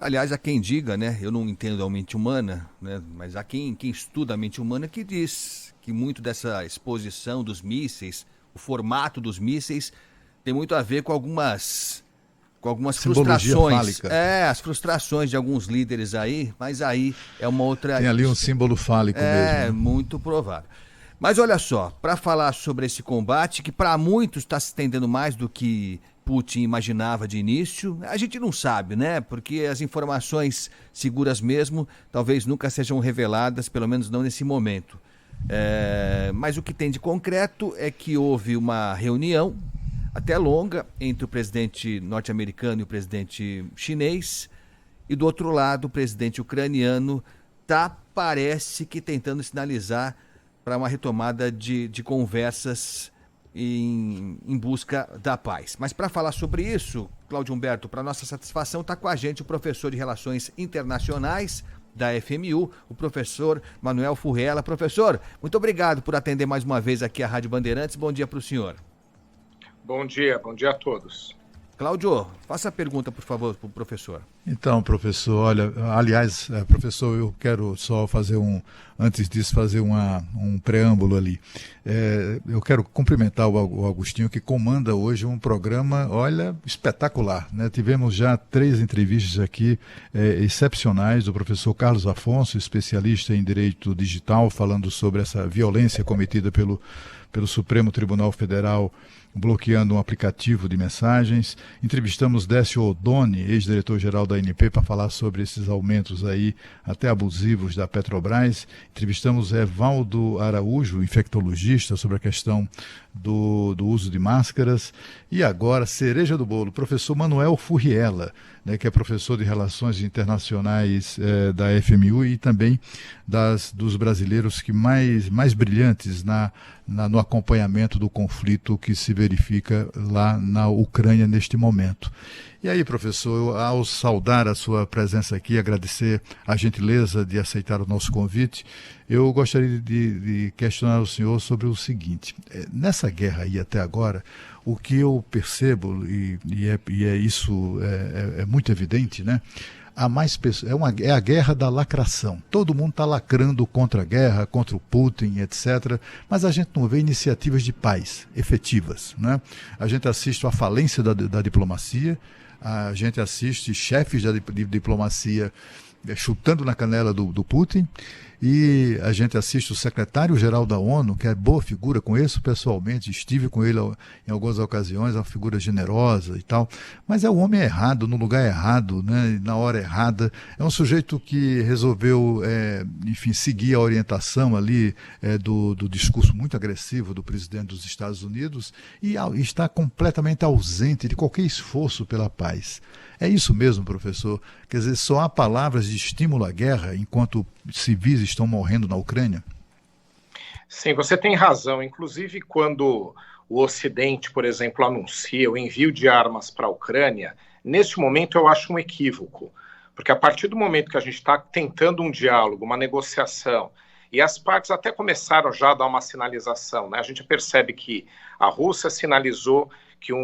Aliás, há quem diga, né? Eu não entendo a mente humana, né? Mas há quem estuda a mente humana que diz que muito dessa exposição dos mísseis, o formato dos mísseis, tem muito a ver com algumas Simbologia frustrações. fálica. As frustrações de alguns líderes aí, mas aí é uma outra. Tem ali um símbolo fálico mesmo, É né? muito provável. Mas olha só, para falar sobre esse combate, que para muitos está se estendendo mais do que Putin imaginava de início, a gente não sabe, né? Porque as informações seguras mesmo talvez nunca sejam reveladas, pelo menos não nesse momento. Mas o que tem de concreto é que houve uma reunião, até longa, entre o presidente norte-americano e o presidente chinês, e do outro lado, o presidente ucraniano está, parece que, tentando sinalizar para uma retomada de conversas em busca da paz. Mas para falar sobre isso, Cláudio Humberto, para nossa satisfação, está com a gente o professor de Relações Internacionais da FMU, o professor Manuel Furrella. Professor, muito obrigado por atender mais uma vez aqui a Rádio Bandeirantes. Bom dia para o senhor. Bom dia a todos. Cláudio, faça a pergunta, por favor, para o professor. Então, professor, olha, aliás, professor, eu quero só antes disso, fazer um preâmbulo ali. Eu quero cumprimentar o Agostinho, que comanda hoje um programa, olha, espetacular, né? Tivemos já 3 entrevistas aqui excepcionais do professor Carlos Afonso, especialista em direito digital, falando sobre essa violência cometida pelo Supremo Tribunal Federal, bloqueando um aplicativo de mensagens. Entrevistamos Décio Oddoni, ex-diretor-geral da ANP, para falar sobre esses aumentos aí, até abusivos, da Petrobras. Entrevistamos Evaldo Araújo, infectologista, sobre a questão do uso de máscaras. E agora, cereja do bolo, professor Manuel Furrella, né, que é professor de Relações Internacionais da FMU e também dos brasileiros que mais brilhantes no acompanhamento do conflito que se verifica lá na Ucrânia neste momento. E aí, professor, ao saudar a sua presença aqui, agradecer a gentileza de aceitar o nosso convite, eu gostaria de questionar o senhor sobre o seguinte: nessa guerra aí até agora, o que eu percebo, isso é muito evidente, né? Há mais pessoas, é a guerra da lacração. Todo mundo está lacrando contra a guerra, contra o Putin, etc. Mas a gente não vê iniciativas de paz efetivas, né? A gente assiste à falência da diplomacia, a gente assiste chefes de diplomacia chutando na canela do Putin, e a gente assiste o secretário-geral da ONU, que é boa figura, conheço pessoalmente, estive com ele em algumas ocasiões, é uma figura generosa e tal, mas é o homem errado, no lugar errado, né, na hora errada. É um sujeito que resolveu, enfim, seguir a orientação ali do discurso muito agressivo do presidente dos Estados Unidos e está completamente ausente de qualquer esforço pela paz. É isso mesmo, professor? Quer dizer, só há palavras de estímulo à guerra enquanto civis estão morrendo na Ucrânia? Sim, você tem razão. Inclusive, quando o Ocidente, por exemplo, anuncia o envio de armas para a Ucrânia, neste momento eu acho um equívoco. Porque a partir do momento que a gente está tentando um diálogo, uma negociação, e as partes até começaram já a dar uma sinalização, né? A gente percebe que a Rússia sinalizou que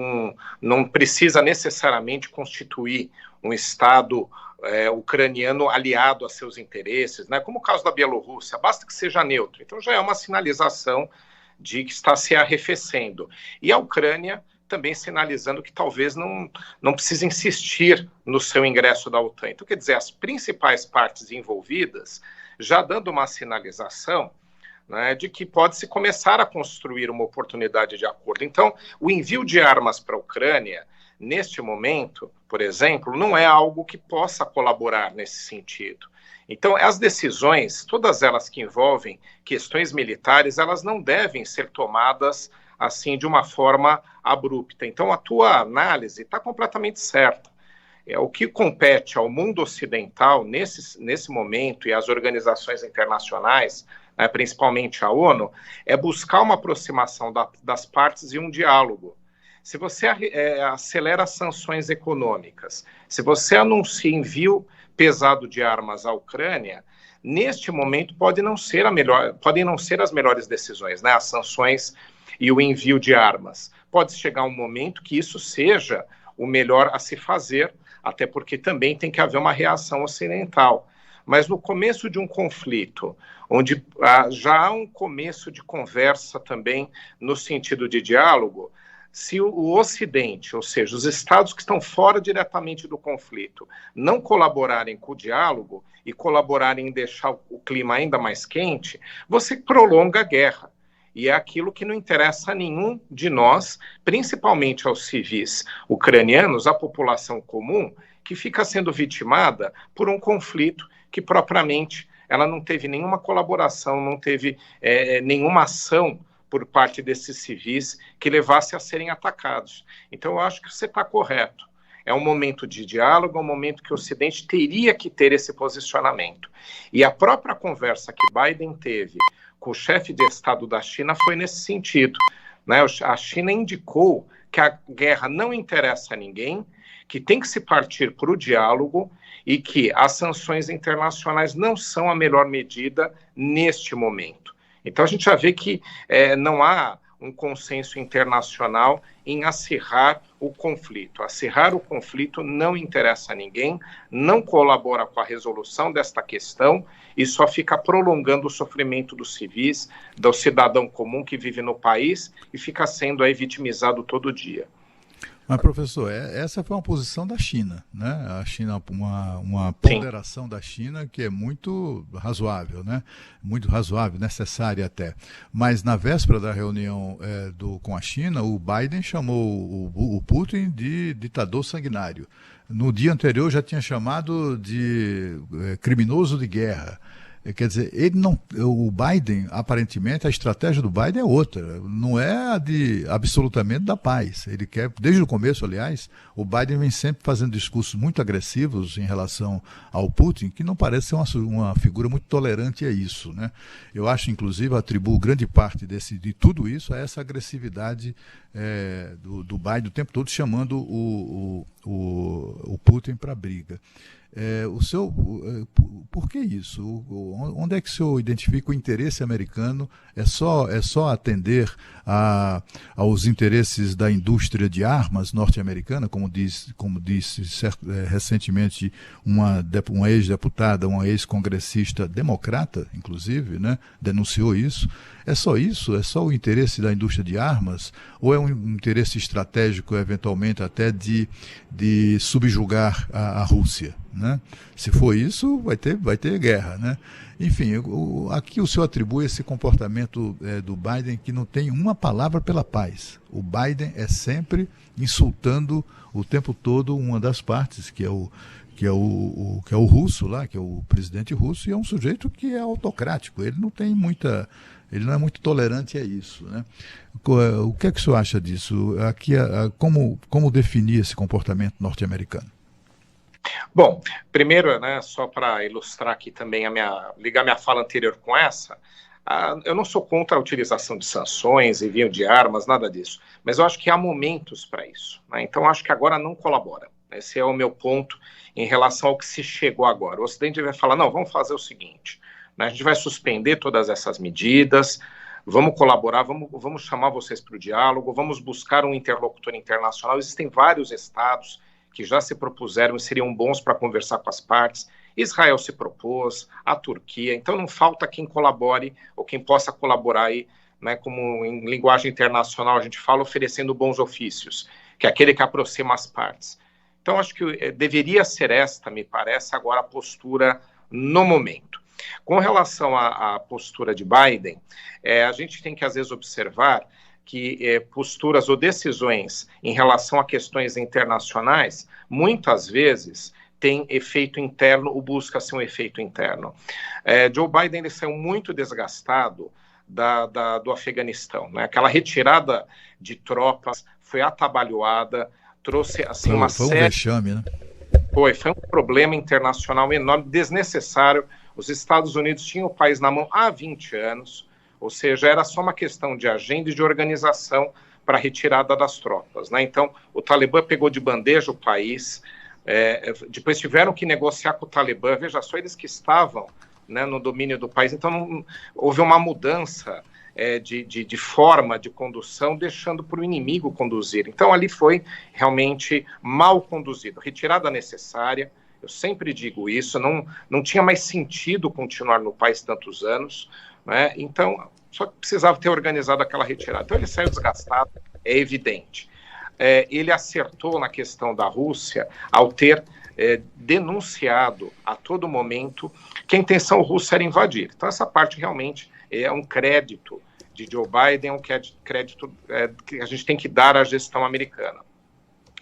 não precisa necessariamente constituir um Estado ucraniano aliado a seus interesses, né? Como o caso da Bielorrússia, basta que seja neutro. Então já é uma sinalização de que está se arrefecendo. E a Ucrânia também sinalizando que talvez não precise insistir no seu ingresso da OTAN. Então, quer dizer, as principais partes envolvidas já dando uma sinalização, né, de que pode-se começar a construir uma oportunidade de acordo. Então, o envio de armas para a Ucrânia, neste momento, por exemplo, não é algo que possa colaborar nesse sentido. Então, as decisões, todas elas que envolvem questões militares, elas não devem ser tomadas assim de uma forma abrupta. Então, a tua análise está completamente certa. O que compete ao mundo ocidental nesse momento e às organizações internacionais, né, principalmente a ONU, é buscar uma aproximação das partes e um diálogo. Se você acelera as sanções econômicas, se você anuncia envio pesado de armas à Ucrânia, neste momento podem não ser as melhores decisões, né, as sanções e o envio de armas. Pode chegar um momento que isso seja o melhor a se fazer, até porque também tem que haver uma reação ocidental. Mas no começo de um conflito, onde já há um começo de conversa também no sentido de diálogo, se o Ocidente, ou seja, os estados que estão fora diretamente do conflito, não colaborarem com o diálogo e colaborarem em deixar o clima ainda mais quente, você prolonga a guerra. E é aquilo que não interessa a nenhum de nós, principalmente aos civis ucranianos, à população comum, que fica sendo vitimada por um conflito que propriamente ela não teve nenhuma colaboração, não teve nenhuma ação por parte desses civis que levasse a serem atacados. Então, eu acho que você está correto. É um momento de diálogo, é um momento que o Ocidente teria que ter esse posicionamento. E a própria conversa que Biden teve com o chefe de Estado da China foi nesse sentido, né? A China indicou que a guerra não interessa a ninguém, que tem que se partir para o diálogo e que as sanções internacionais não são a melhor medida neste momento. Então a gente já vê que não há um consenso internacional em acirrar o conflito. Acirrar o conflito não interessa a ninguém, não colabora com a resolução desta questão e só fica prolongando o sofrimento dos civis, do cidadão comum que vive no país e fica sendo aí vitimizado todo dia. Mas, professor, essa foi uma posição da China, né? A China, uma ponderação da China que é muito razoável, né? Muito razoável, necessária até. Mas na véspera da reunião com a China, o Biden chamou o Putin de ditador sanguinário. No dia anterior já tinha chamado de criminoso de guerra. Quer dizer, o Biden, aparentemente, a estratégia do Biden é outra, não é a de absolutamente da paz. Ele quer, desde o começo, aliás, o Biden vem sempre fazendo discursos muito agressivos em relação ao Putin, que não parece ser uma figura muito tolerante a isso, né? Eu acho, inclusive, atribuo grande parte de tudo isso a essa agressividade do Biden o tempo todo chamando o Putin para a briga. Por que isso? Onde é que o senhor identifica o interesse americano? É só atender aos interesses da indústria de armas norte-americana, como disse recentemente uma ex-deputada, uma ex-congressista democrata, inclusive, né, denunciou isso. É só isso? É só o interesse da indústria de armas? Ou é um interesse estratégico, eventualmente, até de subjugar a Rússia? Né? Se for isso, vai ter guerra, né? Enfim, aqui o senhor atribui esse comportamento do Biden que não tem uma palavra pela paz. O Biden é sempre insultando o tempo todo uma das partes, que é o russo lá, que é o presidente russo, e é um sujeito que é autocrático. Ele não é muito tolerante a isso, né? O que é que o senhor acha disso? Aqui, como definir esse comportamento norte-americano? Bom, primeiro, né, só para ilustrar aqui também ligar minha fala anterior com essa, eu não sou contra a utilização de sanções, envio de armas, nada disso, mas eu acho que há momentos para isso, né? Então acho que agora não colabora. Esse é o meu ponto em relação ao que se chegou agora. O Ocidente vai falar, não, vamos fazer o seguinte, né, a gente vai suspender todas essas medidas, vamos colaborar, vamos chamar vocês para o diálogo, vamos buscar um interlocutor internacional. Existem vários estados que já se propuseram e seriam bons para conversar com as partes. Israel se propôs, a Turquia, então não falta quem colabore ou quem possa colaborar aí, né, como em linguagem internacional a gente fala, oferecendo bons ofícios, que é aquele que aproxima as partes. Então acho que deveria ser esta, me parece, agora a postura no momento. Com relação à postura de Biden, a gente tem que às vezes observar que posturas ou decisões em relação a questões internacionais, muitas vezes, tem efeito interno ou busca-se um efeito interno. Joe Biden ele saiu muito desgastado do Afeganistão, né? Aquela retirada de tropas foi atabalhoada, trouxe assim, uma série... Foi um vexame, né? Foi um problema internacional enorme, desnecessário. Os Estados Unidos tinham o país na mão há 20 anos, ou seja, era só uma questão de agenda e de organização para a retirada das tropas, né? Então, o Talibã pegou de bandeja o país, depois tiveram que negociar com o Talibã, veja só, eles que estavam, né, no domínio do país, então houve uma mudança de forma de condução, deixando para o inimigo conduzir. Então, ali foi realmente mal conduzido. Retirada necessária, eu sempre digo isso, não tinha mais sentido continuar no país tantos anos, né? Então, só precisava ter organizado aquela retirada. Então, ele saiu desgastado, é evidente. Ele acertou na questão da Rússia ao ter denunciado a todo momento que a intenção russa era invadir. Então, essa parte realmente é um crédito de Joe Biden, é um crédito que a gente tem que dar à gestão americana.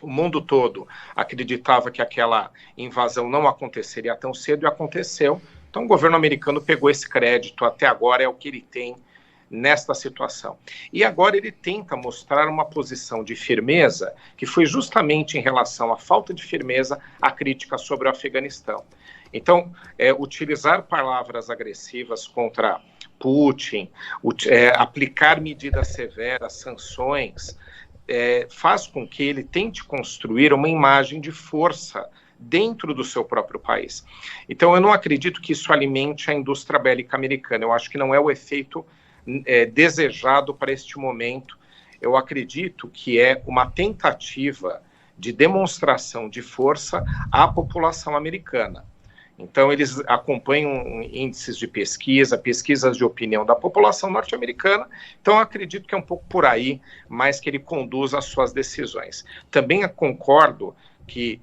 O mundo todo acreditava que aquela invasão não aconteceria tão cedo e aconteceu. Então, o governo americano pegou esse crédito, até agora é o que ele tem nesta situação. E agora ele tenta mostrar uma posição de firmeza, que foi justamente em relação à falta de firmeza à crítica sobre o Afeganistão. Então, utilizar palavras agressivas contra Putin, aplicar medidas severas, sanções, faz com que ele tente construir uma imagem de força dentro do seu próprio país. Então, eu não acredito que isso alimente a indústria bélica americana. Eu acho que não é o efeito desejado para este momento. Eu acredito que é uma tentativa de demonstração de força à população americana. Então, eles acompanham índices de pesquisa, pesquisas de opinião da população norte-americana. Então, eu acredito que é um pouco por aí, mais que ele conduz as suas decisões. Também concordo que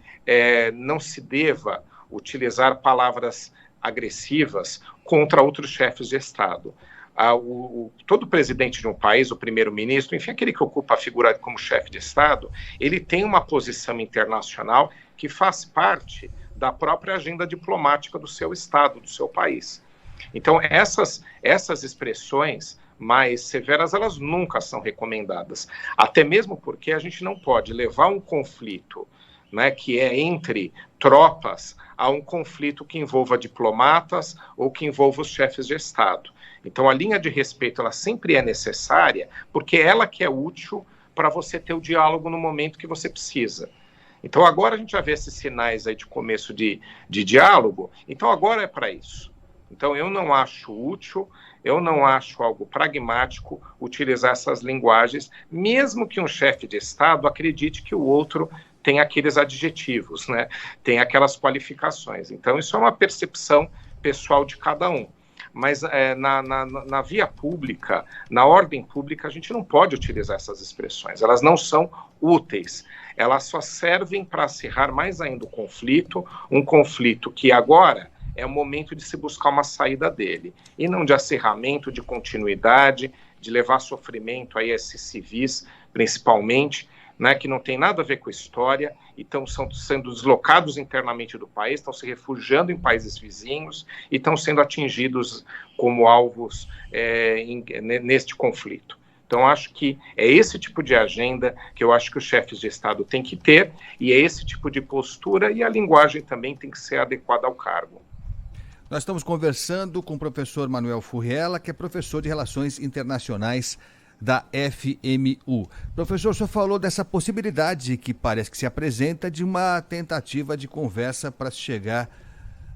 não se deva utilizar palavras agressivas contra outros chefes de Estado. Todo presidente de um país, o primeiro-ministro, enfim, aquele que ocupa a figura como chefe de Estado, ele tem uma posição internacional que faz parte da própria agenda diplomática do seu Estado, do seu país. Então, essas expressões mais severas, elas nunca são recomendadas. Até mesmo porque a gente não pode levar um conflito, né, que é entre tropas, a um conflito que envolva diplomatas ou que envolva os chefes de Estado. Então, a linha de respeito, ela sempre é necessária, porque é ela que é útil para você ter o diálogo no momento que você precisa. Então, agora a gente já vê esses sinais aí de começo de diálogo, então agora é para isso. Então, eu não acho útil, eu não acho algo pragmático utilizar essas linguagens, mesmo que um chefe de Estado acredite que o outro tem aqueles adjetivos, né? Tem aquelas qualificações. Então, isso é uma percepção pessoal de cada um. Mas na via pública, na ordem pública, a gente não pode utilizar essas expressões. Elas não são úteis. Elas só servem para acirrar mais ainda o conflito, um conflito que agora é o momento de se buscar uma saída dele, e não de acirramento, de continuidade, de levar sofrimento aí a esses civis, principalmente, né, que não tem nada a ver com a história, e estão sendo deslocados internamente do país, estão se refugiando em países vizinhos e estão sendo atingidos como alvos neste conflito. Então, acho que é esse tipo de agenda que eu acho que os chefes de Estado têm que ter, e é esse tipo de postura, e a linguagem também tem que ser adequada ao cargo. Nós estamos conversando com o professor Manuel Furriela, que é professor de Relações Internacionais da FMU. Professor, o senhor falou dessa possibilidade que parece que se apresenta de uma tentativa de conversa para se chegar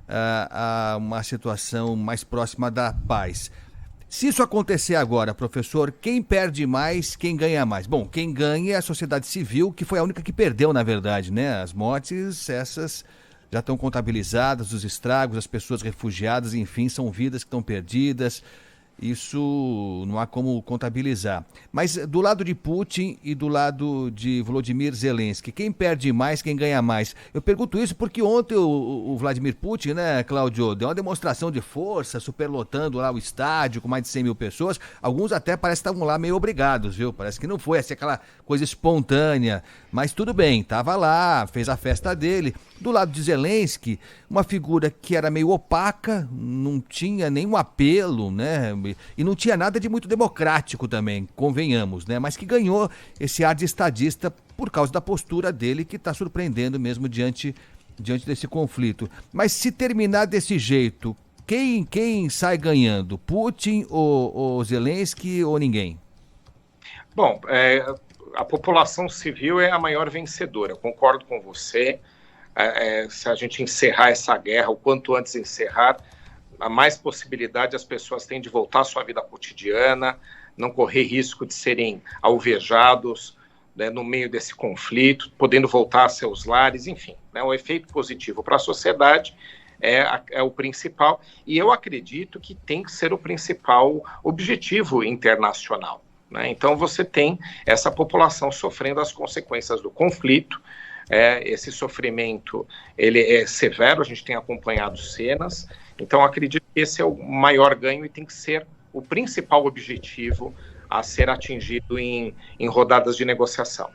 a uma situação mais próxima da paz. Se isso acontecer agora, professor, quem perde mais, quem ganha mais? Bom, quem ganha é a sociedade civil, que foi a única que perdeu, na verdade, né? As mortes, essas já estão contabilizadas, os estragos, as pessoas refugiadas, enfim, são vidas que estão perdidas. Isso não há como contabilizar. Mas do lado de Putin e do lado de Volodymyr Zelensky, quem perde mais, quem ganha mais? Eu pergunto isso porque ontem o Vladimir Putin, né, Cláudio, deu uma demonstração de força, superlotando lá o estádio com mais de 100 mil pessoas. Alguns até parece que estavam lá meio obrigados, viu? Parece que não foi assim, aquela coisa espontânea. Mas tudo bem, estava lá, fez a festa dele. Do lado de Zelensky, uma figura que era meio opaca, não tinha nenhum apelo, né? E não tinha nada de muito democrático também, convenhamos, né? Mas que ganhou esse ar de estadista por causa da postura dele, que está surpreendendo mesmo diante desse conflito. Mas se terminar desse jeito, quem sai ganhando? Putin ou Zelensky ou ninguém? Bom, a população civil é a maior vencedora, eu concordo com você. Se a gente encerrar essa guerra, o quanto antes encerrar, há mais possibilidade as pessoas têm de voltar à sua vida cotidiana, não correr risco de serem alvejados, né, no meio desse conflito, podendo voltar a seus lares, enfim, né, o efeito positivo para a sociedade é o principal, e eu acredito que tem que ser o principal objetivo internacional, né? Então você tem essa população sofrendo as consequências do conflito, esse sofrimento ele é severo, a gente tem acompanhado cenas, então acredito que esse é o maior ganho e tem que ser o principal objetivo a ser atingido em rodadas de negociação.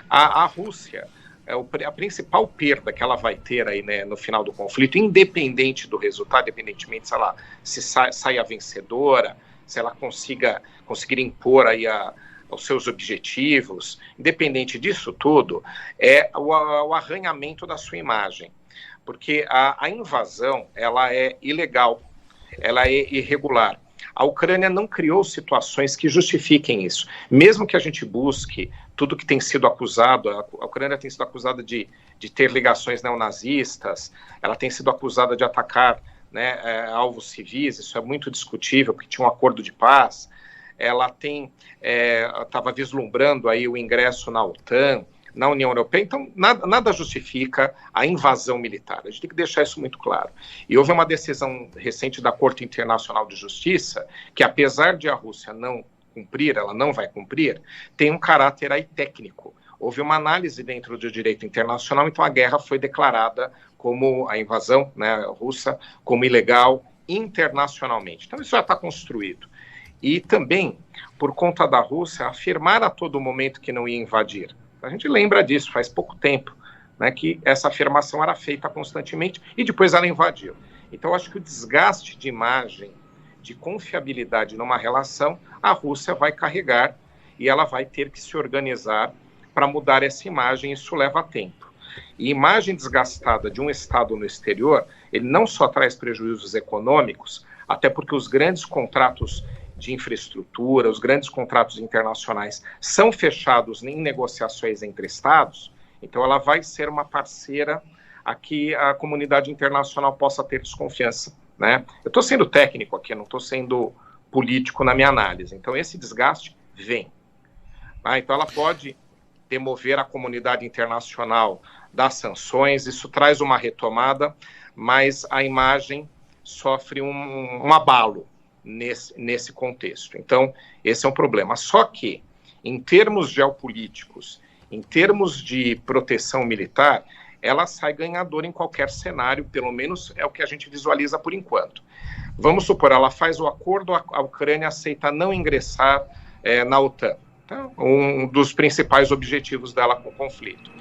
A Rússia, a principal perda que ela vai ter aí, né, no final do conflito, independente do resultado, independentemente se ela saia vencedora, se ela conseguir impor aí os seus objetivos, independente disso tudo, é o arranhamento da sua imagem. Porque a invasão, ela é ilegal, ela é irregular. A Ucrânia não criou situações que justifiquem isso. Mesmo que a gente busque tudo que tem sido acusado, a Ucrânia tem sido acusada de ter ligações neonazistas, ela tem sido acusada de atacar, né, alvos civis, isso é muito discutível, porque tinha um acordo de paz. Ela estava vislumbrando aí o ingresso na OTAN, na União Europeia, então nada justifica a invasão militar. A gente tem que deixar isso muito claro. E houve uma decisão recente da Corte Internacional de Justiça que, apesar de a Rússia não cumprir, ela não vai cumprir, tem um caráter aí técnico. Houve uma análise dentro do direito internacional, então a guerra foi declarada como a invasão, né, russa, como ilegal internacionalmente. Então isso já está construído. E também, por conta da Rússia, afirmar a todo momento que não ia invadir. A gente lembra disso, faz pouco tempo, né, que essa afirmação era feita constantemente e depois ela invadiu. Então, acho que o desgaste de imagem, de confiabilidade numa relação, a Rússia vai carregar e ela vai ter que se organizar para mudar essa imagem, isso leva tempo. E imagem desgastada de um Estado no exterior, ele não só traz prejuízos econômicos, até porque os grandes contratos de infraestrutura, os grandes contratos internacionais são fechados em negociações entre Estados, então ela vai ser uma parceira a que a comunidade internacional possa ter desconfiança, né? Eu estou sendo técnico aqui, não estou sendo político na minha análise, então esse desgaste vem. Então ela pode demover a comunidade internacional das sanções, isso traz uma retomada, mas a imagem sofre um abalo nesse contexto. Então, esse é um problema. Só que, em termos geopolíticos, em termos de proteção militar, ela sai ganhadora em qualquer cenário, pelo menos é o que a gente visualiza por enquanto. Vamos supor, ela faz o acordo, a Ucrânia aceita não ingressar na OTAN, tá? Um dos principais objetivos dela com o conflito.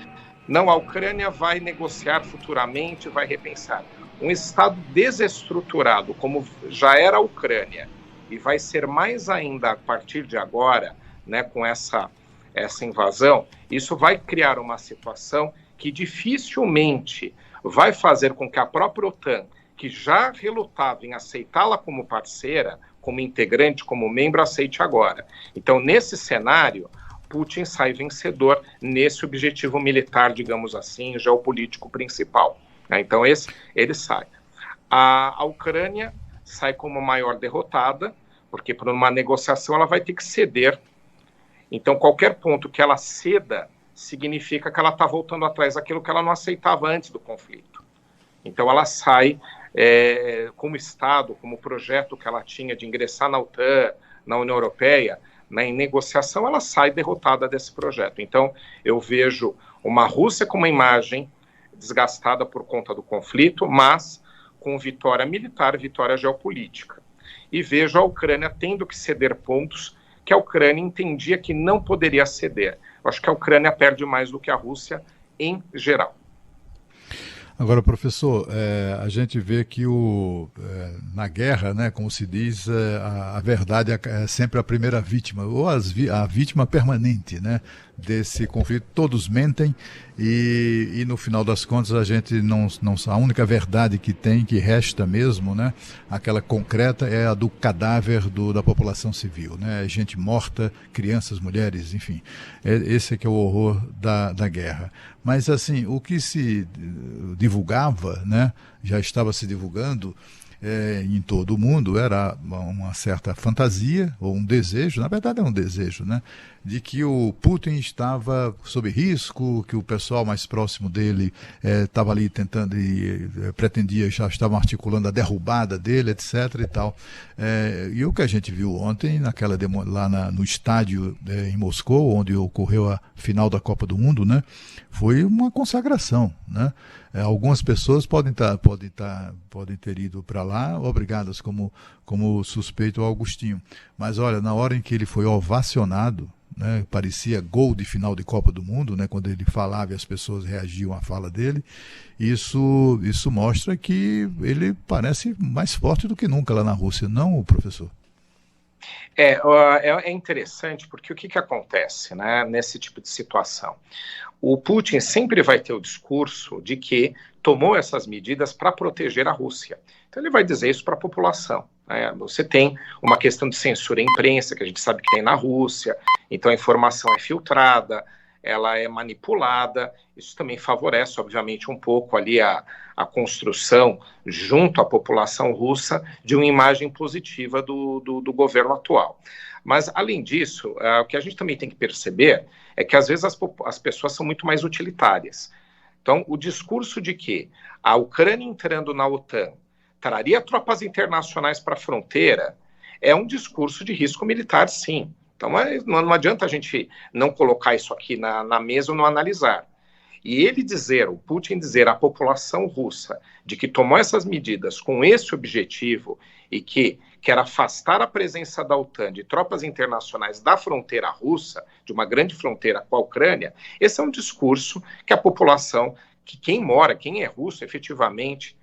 Não, a Ucrânia vai negociar futuramente, vai repensar. Um Estado desestruturado, como já era a Ucrânia, e vai ser mais ainda a partir de agora, né, com essa invasão, isso vai criar uma situação que dificilmente vai fazer com que a própria OTAN, que já relutava em aceitá-la como parceira, como integrante, como membro, aceite agora. Então, nesse cenário, Putin sai vencedor nesse objetivo militar, digamos assim, geopolítico principal. Então, ele sai. A Ucrânia sai como maior derrotada, porque por uma negociação ela vai ter que ceder. Então, qualquer ponto que ela ceda significa que ela está voltando atrás daquilo que ela não aceitava antes do conflito. Então, ela sai como Estado, como projeto que ela tinha de ingressar na OTAN, na União Europeia, né, em negociação, ela sai derrotada desse projeto. Então, eu vejo uma Rússia com uma imagem desgastada por conta do conflito, mas com vitória militar, vitória geopolítica. E vejo a Ucrânia tendo que ceder pontos que a Ucrânia entendia que não poderia ceder. Eu acho que a Ucrânia perde mais do que a Rússia em geral. Agora, professor, a gente vê que na guerra, né, como se diz, a verdade é sempre a primeira vítima, ou a vítima permanente, né, desse conflito. Todos mentem e no final das contas a gente não a única verdade que resta mesmo, né, aquela concreta, é a do cadáver da população civil, né, gente morta, crianças, mulheres, enfim. Esse é que é o horror da guerra. Mas assim, o que se divulgava, né, já estava se divulgando, em todo o mundo era uma certa fantasia, ou um desejo, na verdade é um desejo, né? De que o Putin estava sob risco, que o pessoal mais próximo dele estava ali tentando e pretendia, já estavam articulando a derrubada dele, etc. e tal. E o que a gente viu ontem, no estádio em Moscou, onde ocorreu a final da Copa do Mundo, né? Foi uma consagração, né? Algumas pessoas podem ter ido para lá, obrigadas como suspeito o Augustinho. Mas olha, na hora em que ele foi ovacionado, né, parecia gol de final de Copa do Mundo, né, quando ele falava e as pessoas reagiam à fala dele, isso mostra que ele parece mais forte do que nunca lá na Rússia, não, professor? É interessante porque o que acontece, né, nesse tipo de situação? O Putin sempre vai ter o discurso de que tomou essas medidas para proteger a Rússia. Então ele vai dizer isso para a população. Você tem uma questão de censura à imprensa, que a gente sabe que tem na Rússia, então a informação é filtrada, ela é manipulada, isso também favorece, obviamente, um pouco ali a construção, junto à população russa, de uma imagem positiva do governo atual. Mas, além disso, o que a gente também tem que perceber é que, às vezes, as pessoas são muito mais utilitárias. Então, o discurso de que a Ucrânia entrando na OTAN traria tropas internacionais para a fronteira é um discurso de risco militar, sim. Então, não adianta a gente não colocar isso aqui na mesa ou não analisar. E o Putin dizer à população russa de que tomou essas medidas com esse objetivo e que quer afastar a presença da OTAN de tropas internacionais da fronteira russa, de uma grande fronteira com a Ucrânia, esse é um discurso que a população, que quem é russo efetivamente,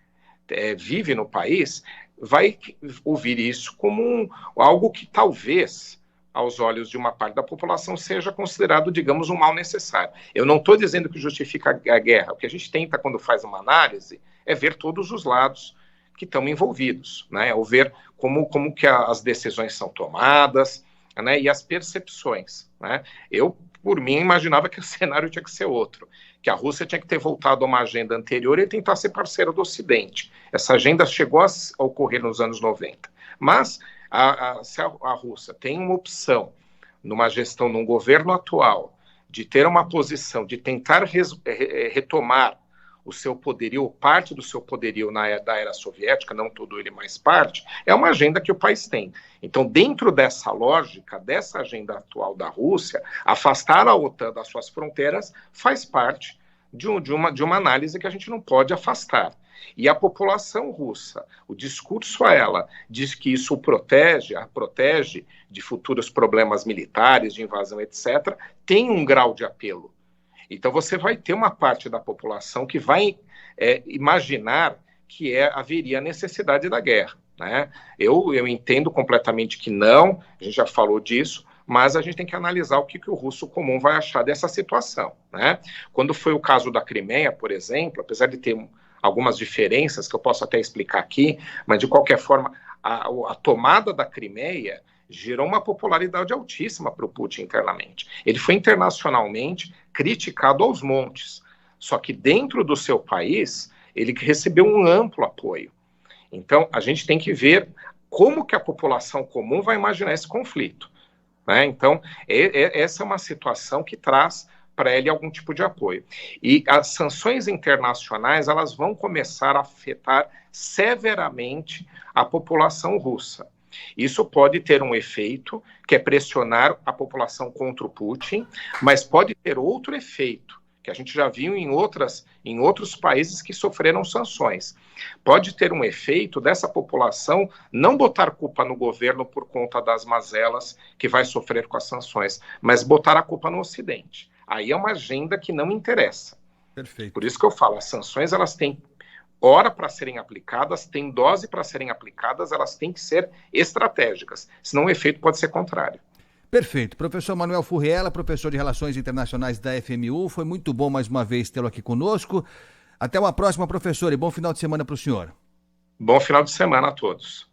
vive no país, vai ouvir isso como algo que talvez, aos olhos de uma parte da população, seja considerado, digamos, um mal necessário. Eu não estou dizendo que justifica a guerra. O que a gente tenta, quando faz uma análise, é ver todos os lados que estão envolvidos, né? Ou ver como que as decisões são tomadas, né? E as percepções, né? Eu, por mim, imaginava que o cenário tinha que ser outro, que a Rússia tinha que ter voltado a uma agenda anterior e tentar ser parceira do Ocidente. Essa agenda chegou a ocorrer nos anos 90. Mas se a Rússia tem uma opção, numa gestão, num governo atual, de ter uma posição, de tentar retomar o seu poderio, ou parte do seu poderio da era soviética, não todo ele, mais parte, é uma agenda que o país tem. Então, dentro dessa lógica, dessa agenda atual da Rússia, afastar a OTAN das suas fronteiras faz parte de uma análise que a gente não pode afastar. E a população russa, o discurso a ela diz que isso a protege de futuros problemas militares, de invasão, etc., tem um grau de apelo. Então você vai ter uma parte da população que vai imaginar que haveria necessidade da guerra, né? Eu entendo completamente que não, a gente já falou disso, mas a gente tem que analisar o que o russo comum vai achar dessa situação, né? Quando foi o caso da Crimeia, por exemplo, apesar de ter algumas diferenças que eu posso até explicar aqui, mas de qualquer forma, a tomada da Crimeia gerou uma popularidade altíssima para o Putin internamente. Ele foi internacionalmente criticado aos montes, só que dentro do seu país ele recebeu um amplo apoio. Então, a gente tem que ver como que a população comum vai imaginar esse conflito, né? Então, essa é uma situação que traz para ele algum tipo de apoio. E as sanções internacionais, elas vão começar a afetar severamente a população russa. Isso pode ter um efeito, que é pressionar a população contra o Putin, mas pode ter outro efeito, que a gente já viu em outros países que sofreram sanções. Pode ter um efeito dessa população não botar culpa no governo por conta das mazelas que vai sofrer com as sanções, mas botar a culpa no Ocidente. Aí é uma agenda que não interessa. Perfeito. Por isso que eu falo, as sanções elas têm hora para serem aplicadas, têm dose para serem aplicadas, elas têm que ser estratégicas, senão o efeito pode ser contrário. Perfeito. Professor Manuel Furriela, professor de Relações Internacionais da FMU, foi muito bom mais uma vez tê-lo aqui conosco. Até uma próxima, professor, e bom final de semana para o senhor. Bom final de semana a todos.